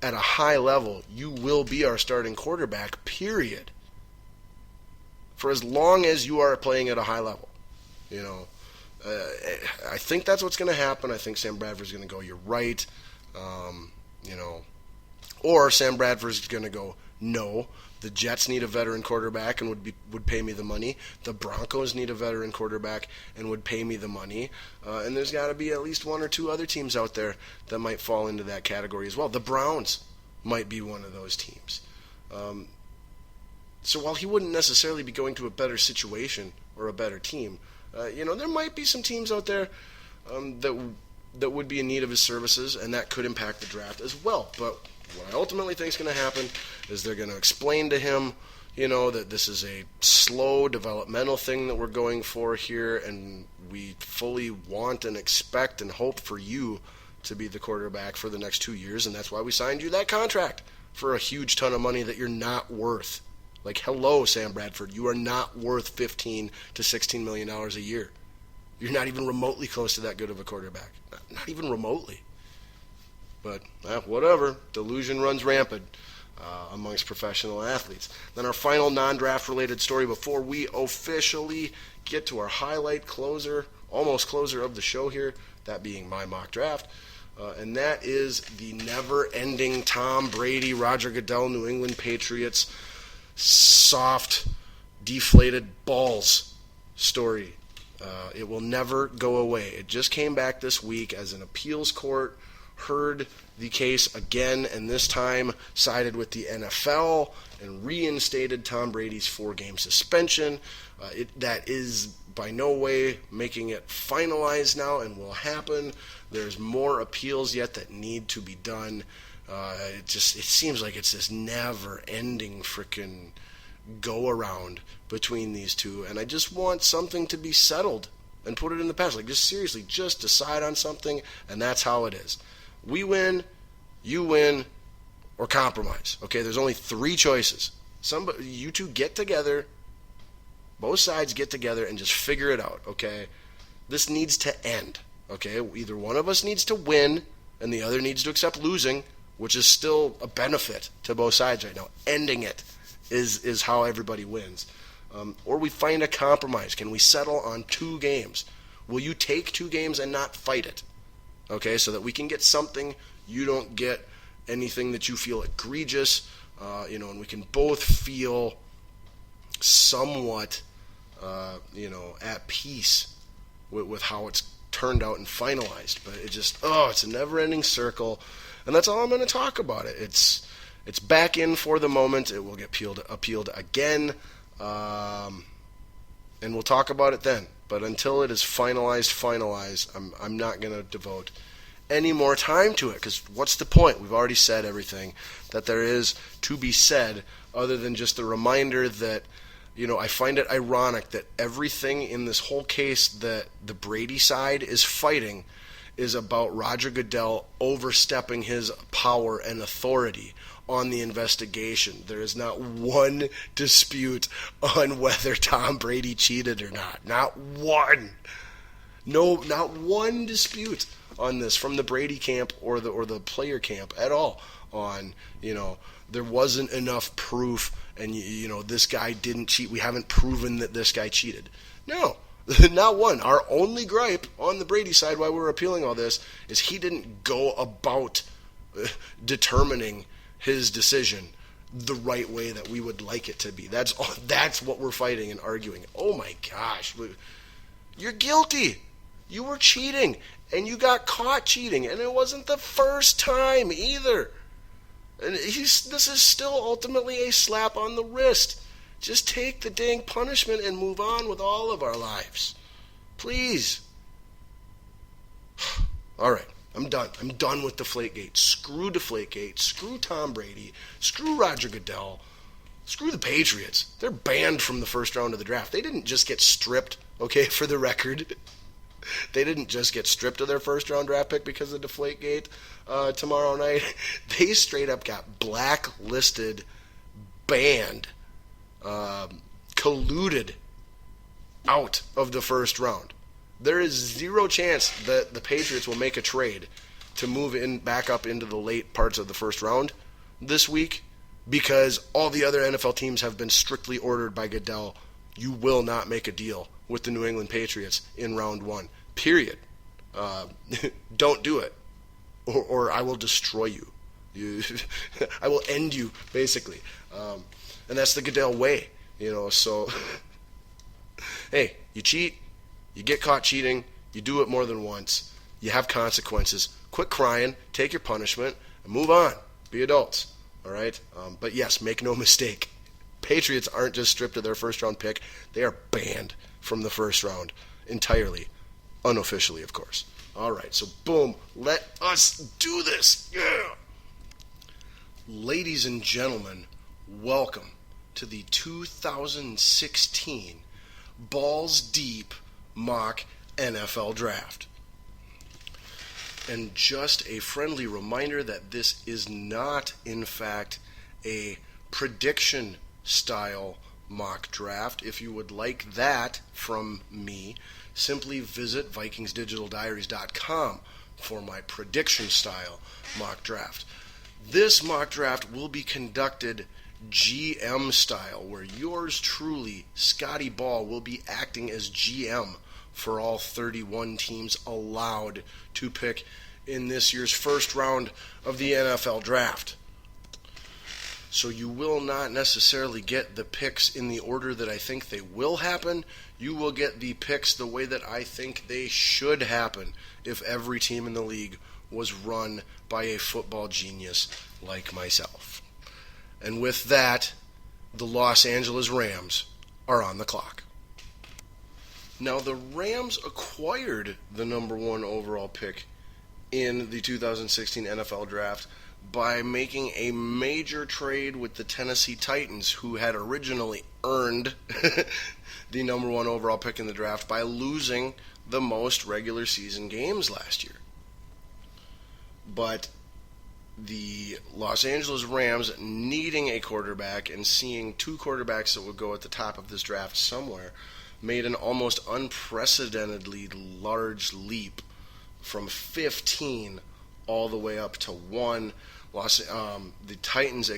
at a high level, you will be our starting quarterback, period. For as long as you are playing at a high level. You know, I think that's what's going to happen. I think Sam Bradford's going to go, you're right. You know, or Sam Bradford's going to go, no, the Jets need a veteran quarterback and would pay me the money. The Broncos need a veteran quarterback and would pay me the money. And there's got to be at least one or two other teams out there that might fall into that category as well. The Browns might be one of those teams. So while he wouldn't necessarily be going to a better situation or a better team, you know, there might be some teams out there that would be in need of his services, and that could impact the draft as well. But what I ultimately think is going to happen is they're going to explain to him, you know, that this is a slow developmental thing that we're going for here, and we fully want and expect and hope for you to be the quarterback for the next 2 years, and that's why we signed you that contract for a huge ton of money that you're not worth. Like, hello, Sam Bradford, you are not worth $15 to $16 million a year. You're not even remotely close to that good of a quarterback. Not even remotely. But, whatever. Delusion runs rampant amongst professional athletes. Then our final non-draft related story before we officially get to our highlight closer, almost closer of the show here, that being my mock draft. And that is the never-ending Tom Brady, Roger Goodell, New England Patriots soft, deflated balls story. It will never go away. It just came back this week as an appeals court heard the case again, and this time sided with the NFL and reinstated Tom Brady's 4-game suspension. That is by no way making it finalized now and will happen. There's more appeals yet that need to be done. It seems like it's this never-ending freaking go-around between these two, and I just want something to be settled and put it in the past. Like, just seriously, just decide on something, and that's how it is. We win, you win, or compromise. Okay, there's only 3 choices. You two get together, both sides get together, and just figure it out, okay? This needs to end, okay? Either one of us needs to win, and the other needs to accept losing, which is still a benefit to both sides right now. Ending it is how everybody wins. Or we find a compromise. Can we settle on 2 games? Will you take 2 games and not fight it? Okay, so that we can get something, you don't get anything that you feel egregious, and we can both feel somewhat, at peace with how it's turned out and finalized. But it's a never-ending circle. And that's all I'm going to talk about it. It's back in for the moment. It will get appealed again, and we'll talk about it then. But until it is finalized, I'm not going to devote any more time to it, because what's the point? We've already said everything that there is to be said, other than just the reminder that, I find it ironic that everything in this whole case that the Brady side is fighting is about Roger Goodell overstepping his power and authority on the investigation. There is not one dispute on whether Tom Brady cheated or not. Not one. No, not one dispute on this from the Brady camp or the player camp at all on, there wasn't enough proof and, this guy didn't cheat. We haven't proven that this guy cheated. No. Not one. Our only gripe on the Brady side while we're appealing all this is he didn't go about determining his decision the right way that we would like it to be. That's what we're fighting and arguing. Oh my gosh. You're guilty. You were cheating and you got caught cheating, and it wasn't the first time either. And this is still ultimately a slap on the wrist. Just take the dang punishment and move on with all of our lives. Please. All right, I'm done. I'm done with Deflategate. Screw Deflategate. Screw Tom Brady. Screw Roger Goodell. Screw the Patriots. They're banned from the first round of the draft. They didn't just get stripped, okay, for the record. They didn't just get stripped of their first round draft pick because of Deflategate tomorrow night. They straight up got blacklisted, banned, colluded out of the first round. There is zero chance that the Patriots will make a trade to move in back up into the late parts of the first round this week, because all the other NFL teams have been strictly ordered by Goodell. You will not make a deal with the New England Patriots in round one. Period. Don't do it, or I will destroy you. I will end you, basically. And that's the Goodell way, So, hey, you cheat, you get caught cheating, you do it more than once, you have consequences. Quit crying, take your punishment, and move on. Be adults, all right? But yes, make no mistake. Patriots aren't just stripped of their first-round pick. They are banned from the first round entirely, unofficially, of course. All right, so boom, let us do this. Yeah. Ladies and gentlemen, welcome to the 2016 Balls Deep Mock NFL Draft. And just a friendly reminder that this is not, in fact, a prediction-style mock draft. If you would like that from me, simply visit VikingsDigitalDiaries.com for my prediction-style mock draft. This mock draft will be conducted GM style, where yours truly, Scotty Ball, will be acting as GM for all 31 teams allowed to pick in this year's first round of the NFL draft. So you will not necessarily get the picks in the order that I think they will happen. You will get the picks the way that I think they should happen if every team in the league was run by a football genius like myself. And with that, the Los Angeles Rams are on the clock. Now, the Rams acquired the number one overall pick in the 2016 NFL Draft by making a major trade with the Tennessee Titans, who had originally earned the number one overall pick in the draft by losing the most regular season games last year. But the Los Angeles Rams, needing a quarterback and seeing two quarterbacks that would go at the top of this draft somewhere, made an almost unprecedentedly large leap from 15 all the way up to 1. The Titans,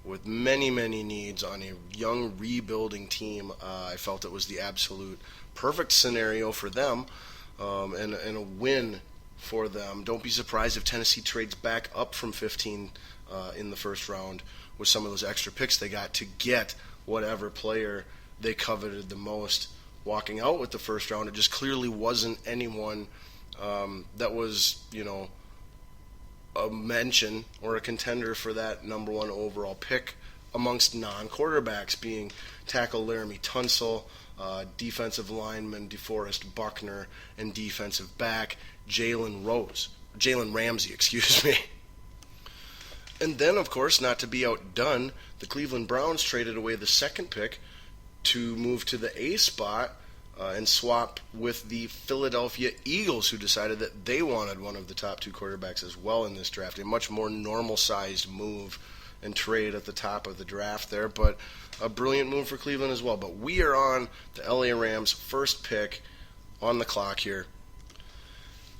with many, many needs on a young rebuilding team, I felt it was the absolute perfect scenario for them, and a win for them. Don't be surprised if Tennessee trades back up from 15 in the first round with some of those extra picks they got to get whatever player they coveted the most walking out with the first round. It just clearly wasn't anyone that was, a mention or a contender for that number one overall pick amongst non-quarterbacks, being tackle Laramie Tunsil, defensive lineman DeForest Buckner, and defensive back Jalen Ramsey, And then, of course, not to be outdone, the Cleveland Browns traded away the second pick to move to the A spot and swap with the Philadelphia Eagles, who decided that they wanted one of the top two quarterbacks as well in this draft. A much more normal-sized move and trade at the top of the draft there, but a brilliant move for Cleveland as well. But we are on the LA Rams' first pick on the clock here.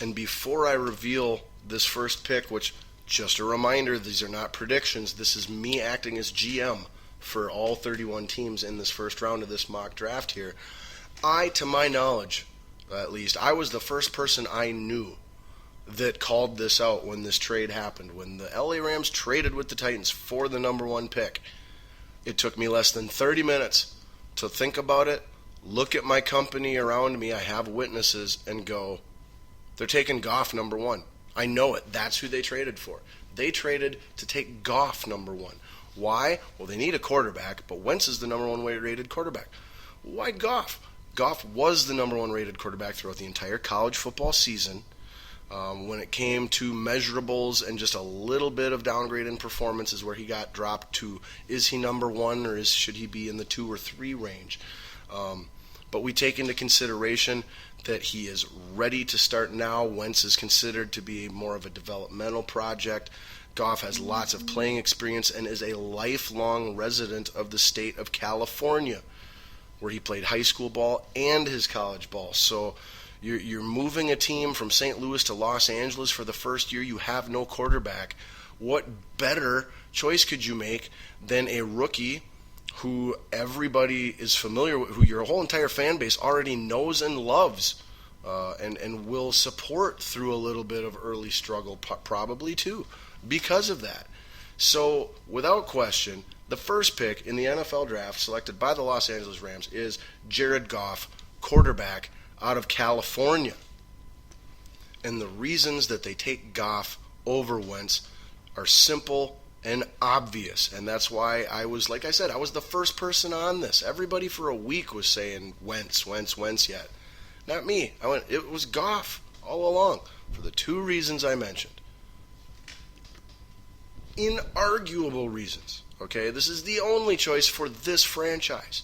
And before I reveal this first pick, which, just a reminder, these are not predictions, this is me acting as GM for all 31 teams in this first round of this mock draft here, to my knowledge, at least, I was the first person I knew that called this out when this trade happened. When the LA Rams traded with the Titans for the number one pick, it took me less than 30 minutes to think about it, look at my company around me, I have witnesses, and go, they're taking Goff number one. I know it. That's who they traded for. They traded to take Goff number one. Why? Well, they need a quarterback, but Wentz is the number one rated quarterback. Why Goff? Goff was the number one rated quarterback throughout the entire college football season. When it came to measurables and just a little bit of downgrade in performance is where he got dropped to, is he number one or should he be in the 2 or 3 range? But we take into consideration that he is ready to start now. Wentz is considered to be more of a developmental project. Goff has lots of playing experience and is a lifelong resident of the state of California, where he played high school ball and his college ball. So, You're moving a team from St. Louis to Los Angeles for the first year. You have no quarterback. What better choice could you make than a rookie who everybody is familiar with, who your whole entire fan base already knows and loves, and will support through a little bit of early struggle, probably too, because of that. So, without question, the first pick in the NFL draft selected by the Los Angeles Rams is Jared Goff, quarterback out of California. And the reasons that they take Goff over Wentz are simple and obvious. And that's why I was, like I said, I was the first person on this. Everybody for a week was saying Wentz yet. Not me. It was Goff all along for the two reasons I mentioned. Inarguable reasons. Okay, this is the only choice for this franchise.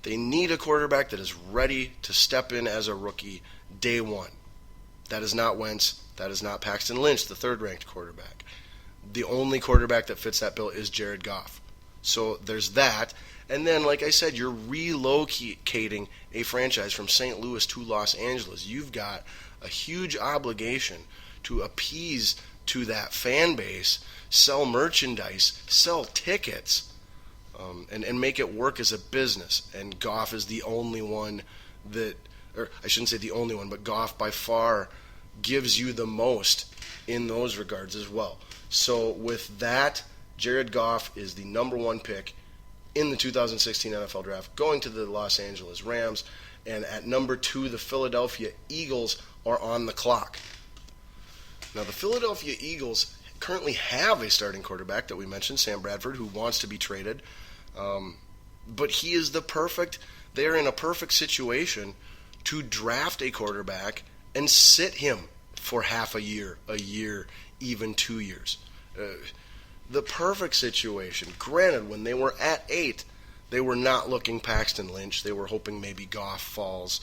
They need a quarterback that is ready to step in as a rookie day one. That is not Wentz. That is not Paxton Lynch, the third-ranked quarterback. The only quarterback that fits that bill is Jared Goff. So there's that. And then, like I said, you're relocating a franchise from St. Louis to Los Angeles. You've got a huge obligation to appease to that fan base, sell merchandise, sell tickets, and make it work as a business. And Goff is the only one that, or I shouldn't say the only one, but Goff by far gives you the most in those regards as well. So with that, Jared Goff is the number one pick in the 2016 NFL Draft, going to the Los Angeles Rams. And at number 2, the Philadelphia Eagles are on the clock. Now, the Philadelphia Eagles currently have a starting quarterback that we mentioned, Sam Bradford, who wants to be traded. But he is they are in a perfect situation to draft a quarterback and sit him for half a year, even 2 years. The perfect situation. Granted, when they were at 8, they were not looking Paxton Lynch. They were hoping maybe Goff falls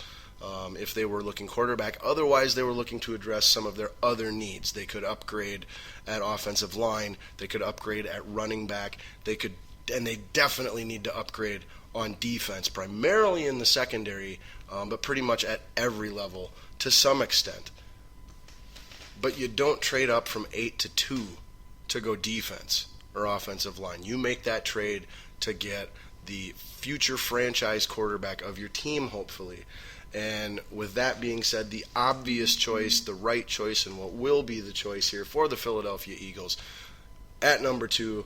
if they were looking quarterback. Otherwise, they were looking to address some of their other needs. They could upgrade at offensive line. They could upgrade at running back. And they definitely need to upgrade on defense, primarily in the secondary, but pretty much at every level to some extent. But you don't trade up from 8 to 2 to go defense or offensive line. You make that trade to get the future franchise quarterback of your team, hopefully. And with that being said, the obvious choice, the right choice, and what will be the choice here for the Philadelphia Eagles, at number 2,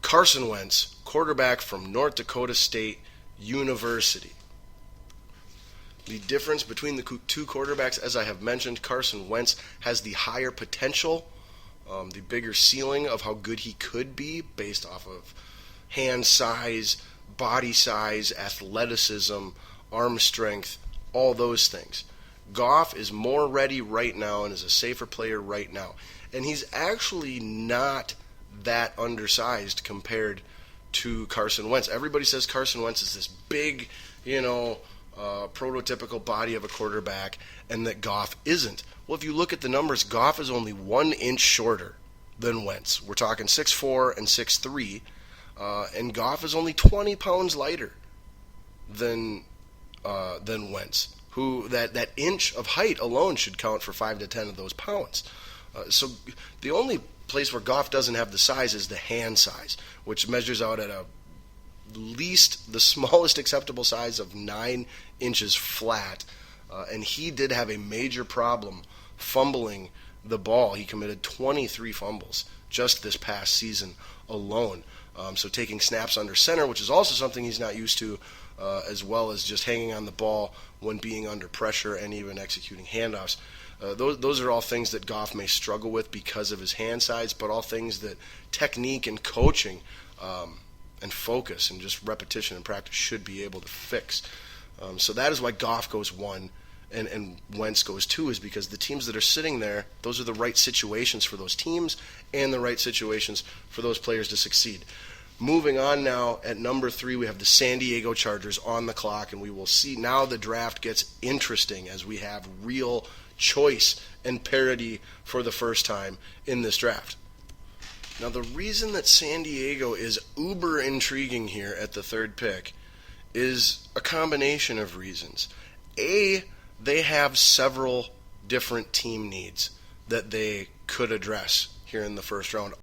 Carson Wentz, quarterback from North Dakota State University. The difference between the two quarterbacks, as I have mentioned, Carson Wentz has the higher potential, the bigger ceiling of how good he could be based off of hand size, body size, athleticism, arm strength, all those things. Goff is more ready right now and is a safer player right now. And he's actually not that undersized compared to Carson Wentz. Everybody says Carson Wentz is this big, prototypical body of a quarterback, and that Goff isn't. Well, if you look at the numbers, Goff is only 1 inch shorter than Wentz. We're talking 6'4" and 6'3", and Goff is only 20 pounds lighter than Wentz, who that inch of height alone should count for 5 to 10 of those pounds. So the only place where Goff doesn't have the size is the hand size, which measures out at the smallest acceptable size of 9 inches flat. And he did have a major problem fumbling the ball. He committed 23 fumbles just this past season alone. So taking snaps under center, which is also something he's not used to, as well as just hanging on the ball when being under pressure and even executing handoffs. Those are all things that Goff may struggle with because of his hand size, but all things that technique and coaching and focus and just repetition and practice should be able to fix. So that is why Goff goes 1 and Wentz goes 2, is because the teams that are sitting there, those are the right situations for those teams and the right situations for those players to succeed. Moving on now, at number 3, we have the San Diego Chargers on the clock, and we will see now the draft gets interesting as we have real choice and parity for the first time in this draft. Now, the reason that San Diego is uber intriguing here at the 3rd pick is a combination of reasons. A, they have several different team needs that they could address here in the first round.